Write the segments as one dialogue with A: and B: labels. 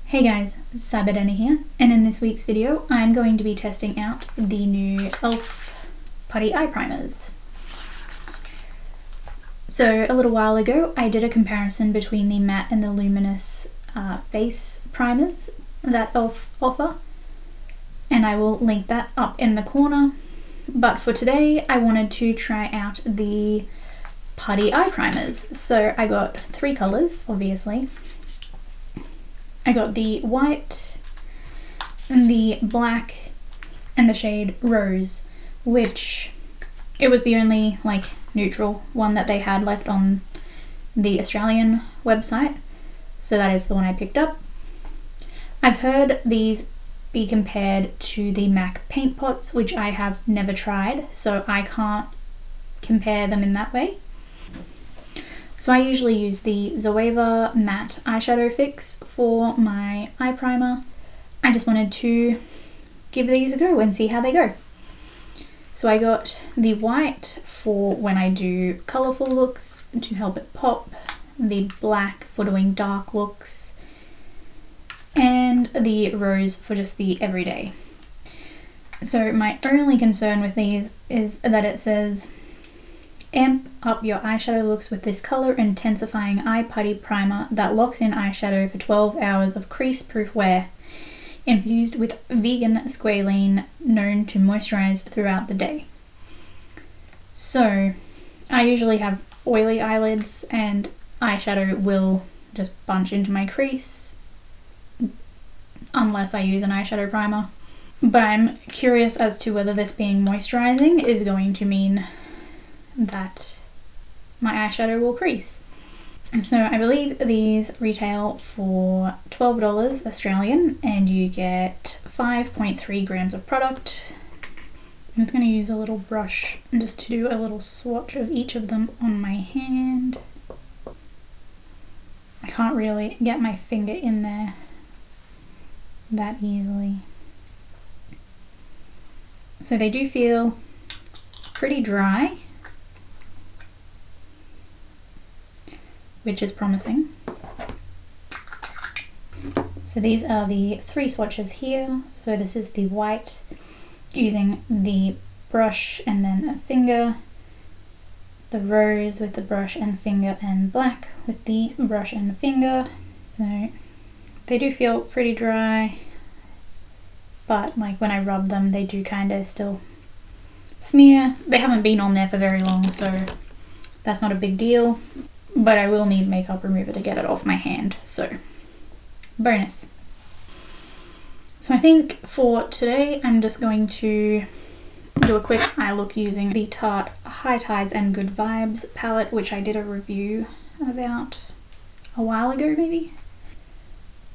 A: Hey guys, Cyberdena here, and in this week's video I'm going to be testing out the new E.L.F Putty eye primers. So a little while ago I did a comparison between the matte and the luminous face primers that E.L.F offer, and I will link that up in the corner. But for today I wanted to try out the putty eye primers. So I got three colours, obviously. I got the white, and the black, and the shade Rose, which it was the only neutral one that they had left on the Australian website, so that is the one I picked up. I've heard these be compared to the MAC paint pots, which I have never tried, so I can't compare them in that way. So I usually use the Zoeva matte eyeshadow fix for my eye primer. I just wanted to give these a go and see how they go. So I got the white for when I do colourful looks to help it pop, the black for doing dark looks, and the rose for just the everyday. So my only concern with these is that it says, amp up your eyeshadow looks with this color intensifying eye putty primer that locks in eyeshadow for 12 hours of crease-proof wear, infused with vegan squalene known to moisturize throughout the day. So I usually have oily eyelids and eyeshadow will just bunch into my crease unless I use an eyeshadow primer. But I'm curious as to whether this being moisturizing is going to mean that my eyeshadow will crease. So I believe these retail for $12 Australian and you get 5.3 grams of product. I'm just going to use a little brush just to do a little swatch of each of them on my hand. I can't really get my finger in there that easily. So they do feel pretty dry, which is promising. So these are the three swatches here. So this is the white using the brush and then a finger, the rose with the brush and finger, and black with the brush and finger. So they do feel pretty dry, but when I rub them they do kind of still smear. They haven't been on there for very long, so that's not a big deal. But I will need makeup remover to get it off my hand, so bonus. So I think for today I'm just going to do a quick eye look using the Tarte High Tides and Good Vibes palette, which I did a review about a while ago maybe.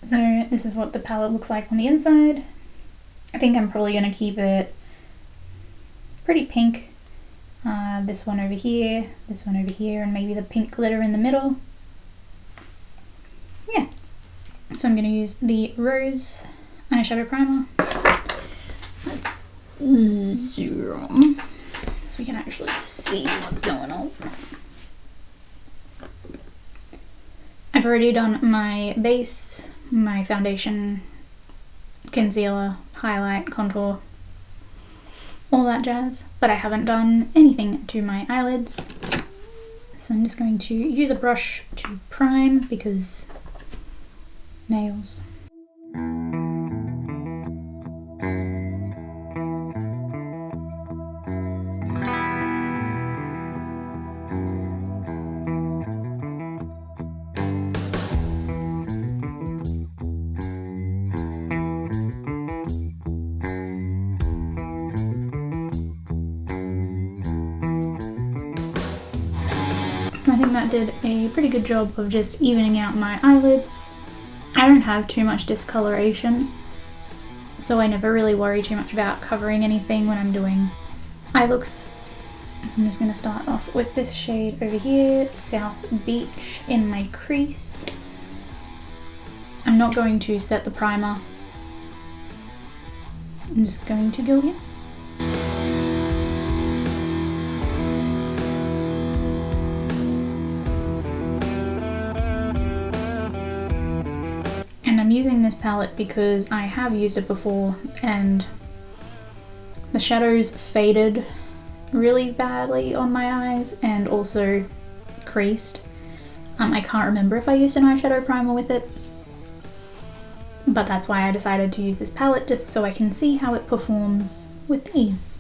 A: So this is what the palette looks like on the inside. I think I'm probably going to keep it pretty pink. This one over here, this one over here, and maybe the pink glitter in the middle. Yeah. So I'm going to use the Rose eyeshadow primer. Let's zoom so we can actually see what's going on. I've already done my base, my foundation, concealer, highlight, contour, all that jazz, but I haven't done anything to my eyelids. So I'm just going to use a brush to prime because nails. So I think that did a pretty good job of just evening out my eyelids. I don't have too much discoloration, so I never really worry too much about covering anything when I'm doing eye looks. So I'm just going to start off with this shade over here, South Beach, in my crease. I'm not going to set the primer. I'm just going to go in. I'm using this palette because I have used it before and the shadows faded really badly on my eyes and also creased. I can't remember if I used an eyeshadow primer with it, but that's why I decided to use this palette, just so I can see how it performs with these.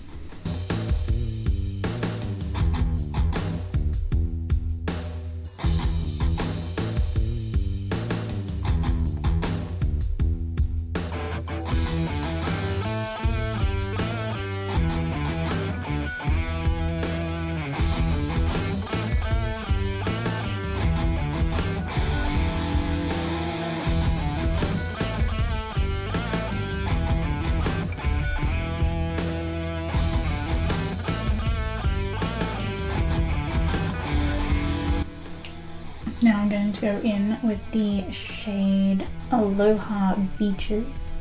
A: So now I'm going to go in with the shade Aloha Beaches.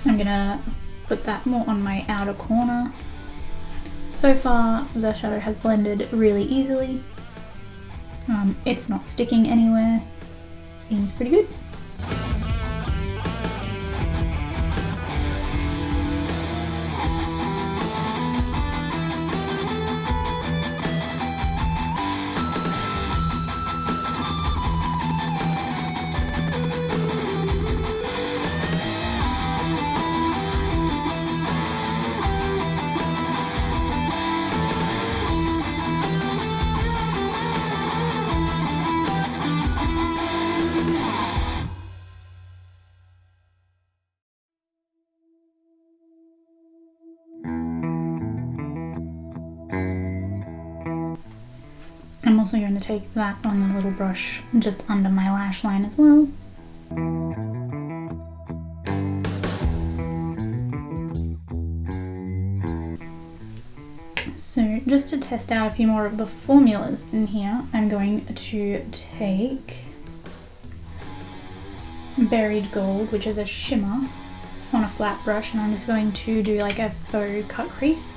A: I'm gonna put that more on my outer corner. So far the shadow has blended really easily. It's not sticking anywhere. Seems pretty good. I'm also going to take that on the little brush just under my lash line as well. So just to test out a few more of the formulas in here, I'm going to take Buried Gold, which is a shimmer, on a flat brush, and I'm just going to do like a faux cut crease.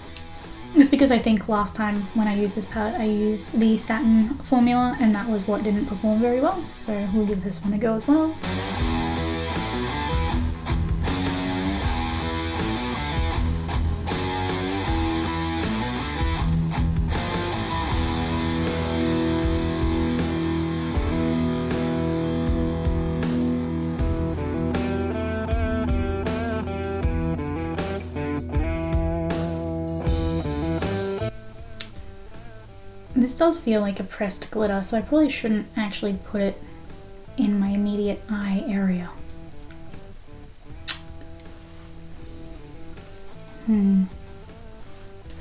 A: Just because I think last time when I used this palette I used the satin formula and that was what didn't perform very well, so we'll give this one a go as well. This does feel like a pressed glitter, so I probably shouldn't actually put it in my immediate eye area. Does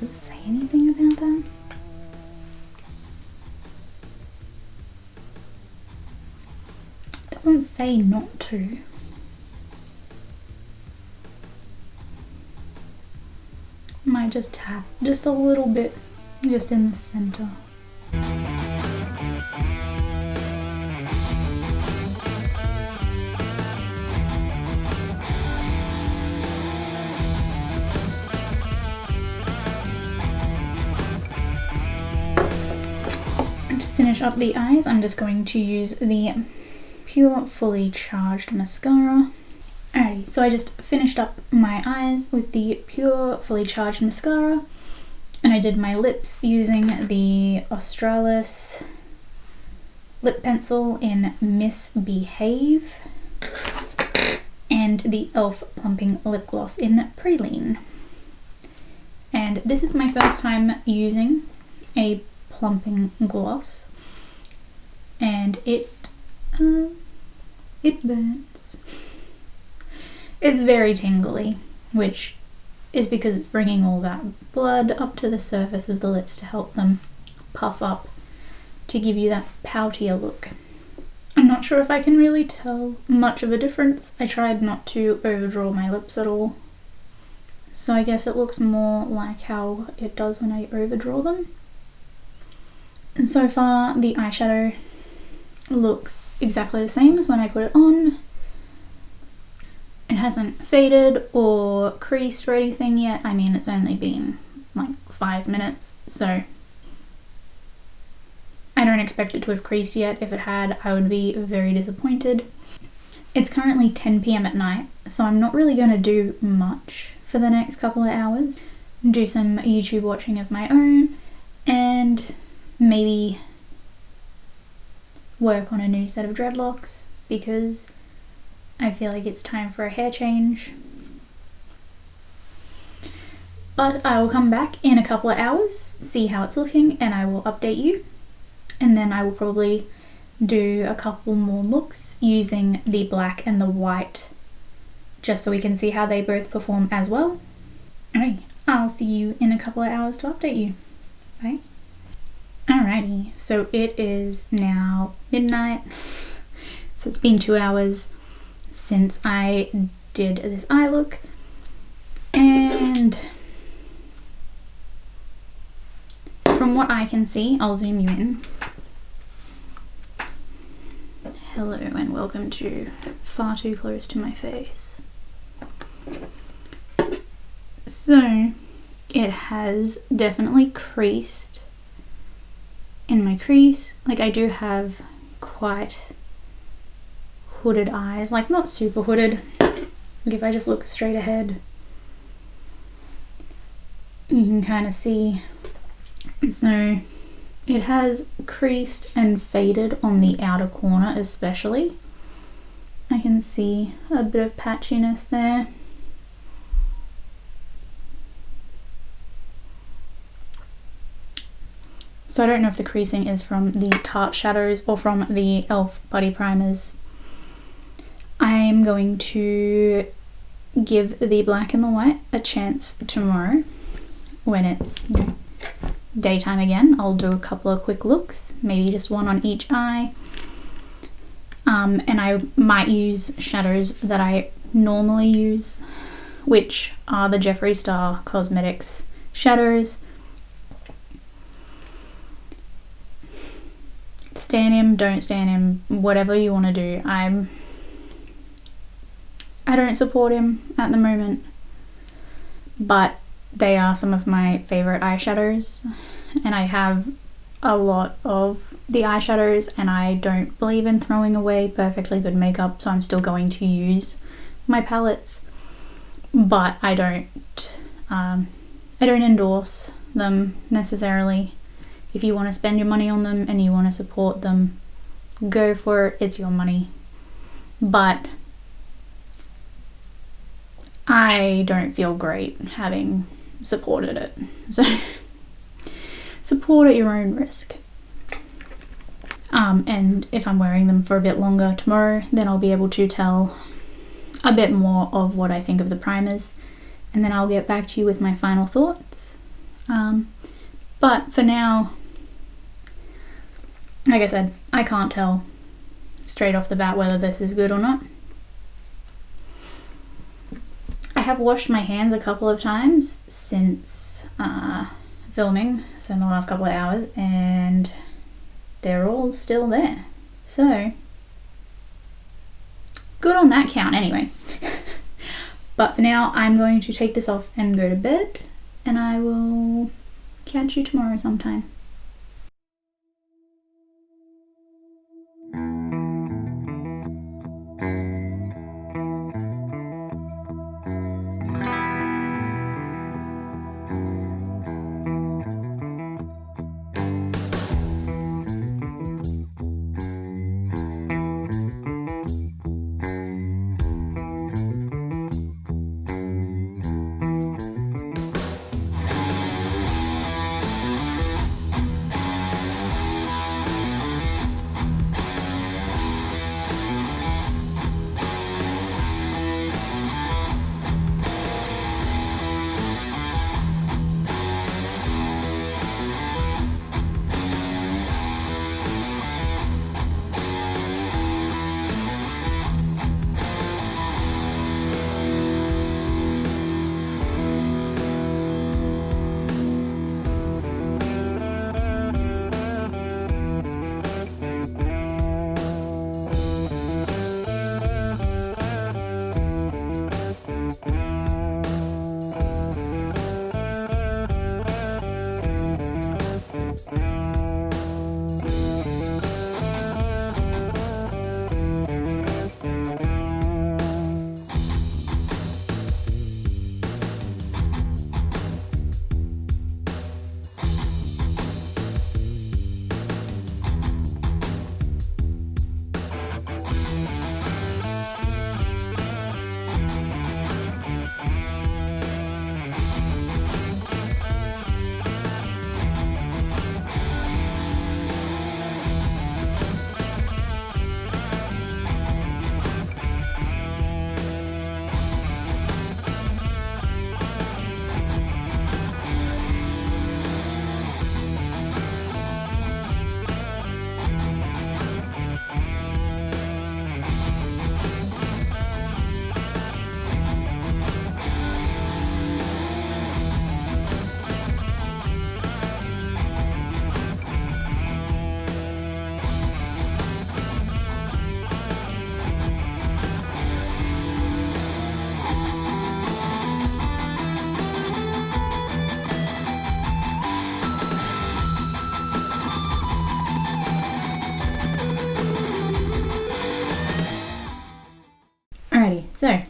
A: it say anything about that? It doesn't say not to. Might just tap just a little bit, just in the center. To finish up the eyes, I'm just going to use the Pure Fully Charged Mascara. Alrighty, so I just finished up my eyes with the Pure Fully Charged Mascara, and I did my lips using the Australis lip pencil in Misbehave and the E.L.F Plumping Lip Gloss in Praline. And this is my first time using a plumping gloss, and it burns. It's very tingly, which is because it's bringing all that blood up to the surface of the lips to help them puff up to give you that poutier look. I'm not sure if I can really tell much of a difference. I tried not to overdraw my lips at all, so I guess it looks more like how it does when I overdraw them. And so far the eyeshadow looks exactly the same as when I put it on. It hasn't faded or creased or anything yet. I mean, it's only been like 5 minutes, so I don't expect it to have creased yet. If it had, I would be very disappointed. It's currently 10 p.m. at night, so I'm not really going to do much for the next couple of hours. Do some YouTube watching of my own and maybe work on a new set of dreadlocks because I feel like it's time for a hair change. But I will come back in a couple of hours, see how it's looking, and I will update you. And then I will probably do a couple more looks using the black and the white just so we can see how they both perform as well. Alright, I'll see you in a couple of hours to update you. Bye. Alrighty, so it is now midnight. So it's been 2 hours since I did this eye look. And from what I can see, I'll zoom you in. Hello and welcome to Far Too Close to My Face. So it has definitely creased in my crease. Like I do have quite hooded eyes, like not super hooded. Like if I just look straight ahead, you can kind of see. So it has creased and faded on the outer corner especially. I can see a bit of patchiness there. So I don't know if the creasing is from the Tarte shadows or from the E.L.F Putty primers. I'm going to give the black and the white a chance tomorrow when it's daytime again. I'll do a couple of quick looks, maybe just one on each eye. And I might use shadows that I normally use, which are the Jeffree Star Cosmetics shadows. Stan him, don't stan him, whatever you want to do. I don't support him at the moment, but they are some of my favorite eyeshadows, and I have a lot of the eyeshadows, and I don't believe in throwing away perfectly good makeup, so I'm still going to use my palettes, but I don't endorse them necessarily. If you want to spend your money on them and you want to support them, go for it, it's your money. But I don't feel great having supported it. So support at your own risk. And if I'm wearing them for a bit longer tomorrow, then I'll be able to tell a bit more of what I think of the primers, and then I'll get back to you with my final thoughts. But for now, like I said, I can't tell straight off the bat whether this is good or not. I have washed my hands a couple of times since filming, so in the last couple of hours, and they're all still there. So, good on that count anyway. But for now, I'm going to take this off and go to bed, and I will catch you tomorrow sometime. So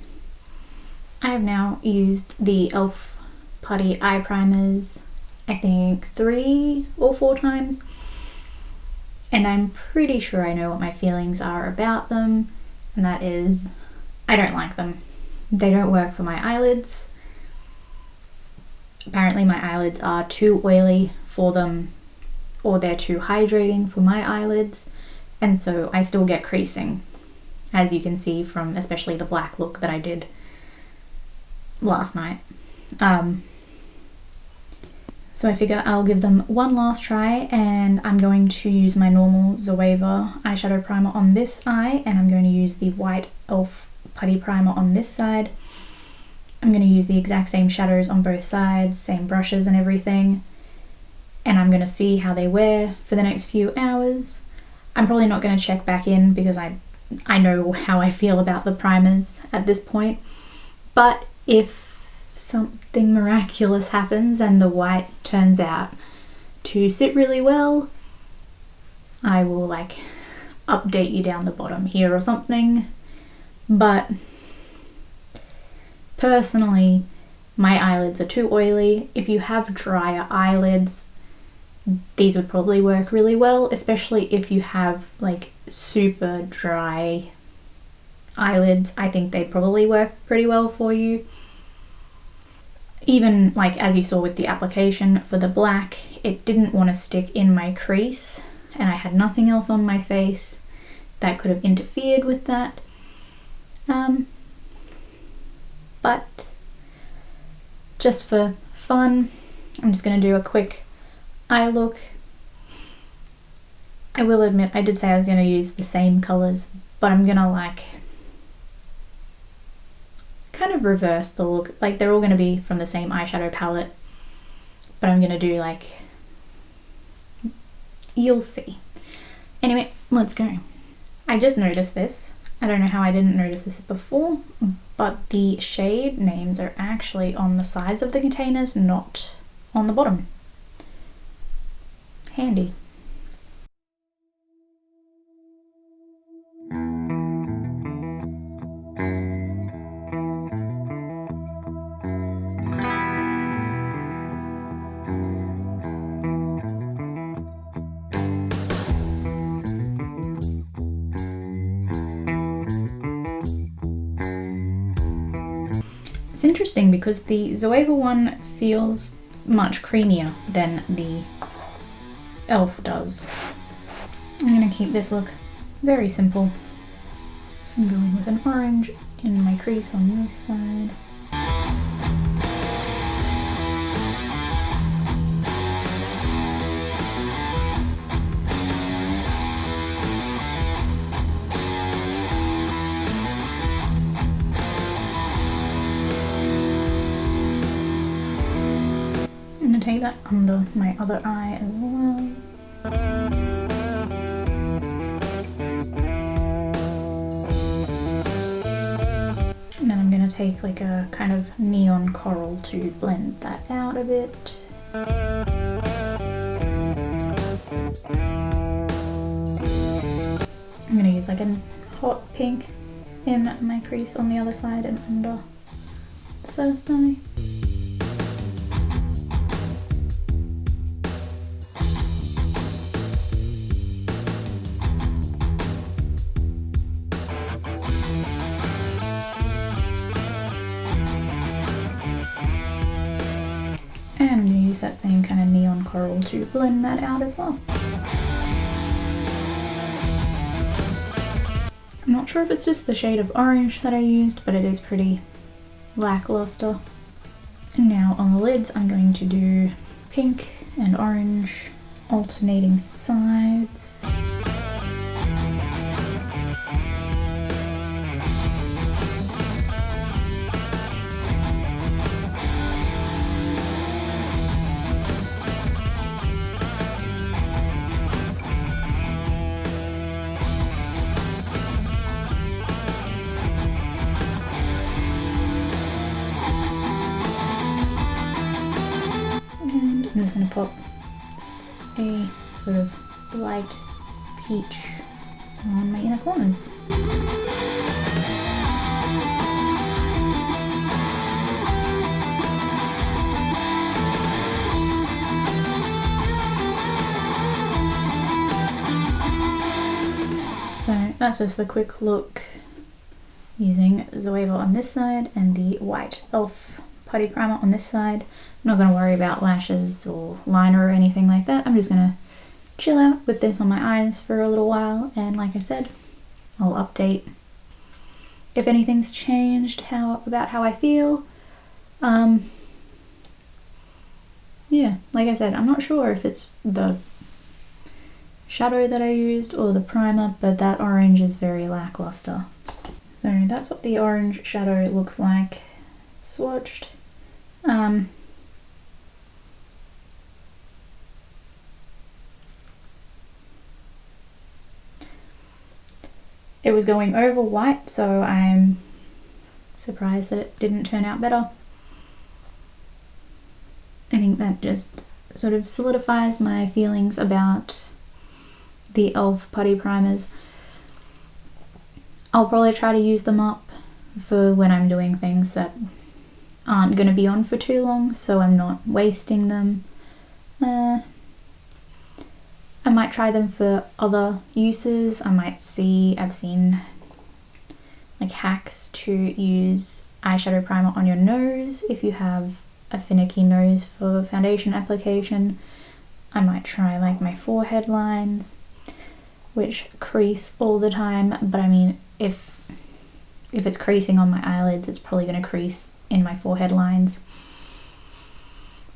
A: I have now used the E.L.F Putty eye primers, I think 3 or 4 times, and I'm pretty sure I know what my feelings are about them, and that is I don't like them. They don't work for my eyelids. Apparently my eyelids are too oily for them, or they're too hydrating for my eyelids, and so I still get creasing, as you can see from especially the black look that I did last night. So I figure I'll give them one last try, and I'm going to use my normal Zoeva eyeshadow primer on this eye, and I'm going to use the white E.L.F Putty primer on this side. I'm going to use the exact same shadows on both sides, same brushes and everything, and I'm going to see how they wear for the next few hours. I'm probably not going to check back in because I know how I feel about the primers at this point, but if something miraculous happens and the white turns out to sit really well, I will like update you down the bottom here or something. But personally, my eyelids are too oily. If you have drier eyelids, these would probably work really well, especially if you have like super dry eyelids. I think they probably work pretty well for you. Even like as you saw with the application for the black, it didn't want to stick in my crease, and I had nothing else on my face that could have interfered with that. But just for fun, I'm just going to do a quick eye look. I will admit I did say I was going to use the same colours, but I'm going to like kind of reverse the look. Like they're all going to be from the same eyeshadow palette, but I'm going to do like, you'll see. Anyway, let's go. I just noticed this. I don't know how I didn't notice this before, but the shade names are actually on the sides of the containers, not on the bottom. Handy. It's interesting because the Zoeva one feels much creamier than the E.L.F does. I'm going to keep this look very simple. So I'm going with an orange in my crease on this side. Take that under my other eye as well. And then I'm going to take like a kind of neon coral to blend that out a bit. I'm going to use like a hot pink in my crease on the other side and under the first eye. And I'm going to use that same kind of neon coral to blend that out as well. I'm not sure if it's just the shade of orange that I used, but it is pretty lackluster. And now on the lids I'm going to do pink and orange alternating sides. I'm just going to pop a sort of light peach on my inner corners. that's just the quick look using Zoeva on this side and the white E.L.F Putty primer on this side. I'm not going to worry about lashes or liner or anything like that. I'm just going to chill out with this on my eyes for a little while, and like I said, I'll update if anything's changed about how I feel. Yeah, like I said, I'm not sure if it's the shadow that I used or the primer, but that orange is very lackluster. So that's what the orange shadow looks like swatched. It was going over white, so I'm surprised that it didn't turn out better. I think that just sort of solidifies my feelings about the E.L.F Putty primers. I'll probably try to use them up for when I'm doing things that aren't going to be on for too long, so I'm not wasting them. I might try them for other uses. I've seen like hacks to use eyeshadow primer on your nose if you have a finicky nose for foundation application. I might try like my forehead lines, which crease all the time, but I mean, if it's creasing on my eyelids, it's probably going to crease in my forehead lines.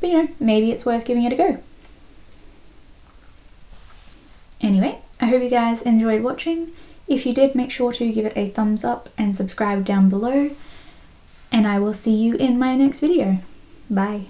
A: But you know, maybe it's worth giving it a go. Anyway, I hope you guys enjoyed watching. If you did, make sure to give it a thumbs up and subscribe down below. And I will see you in my next video. Bye.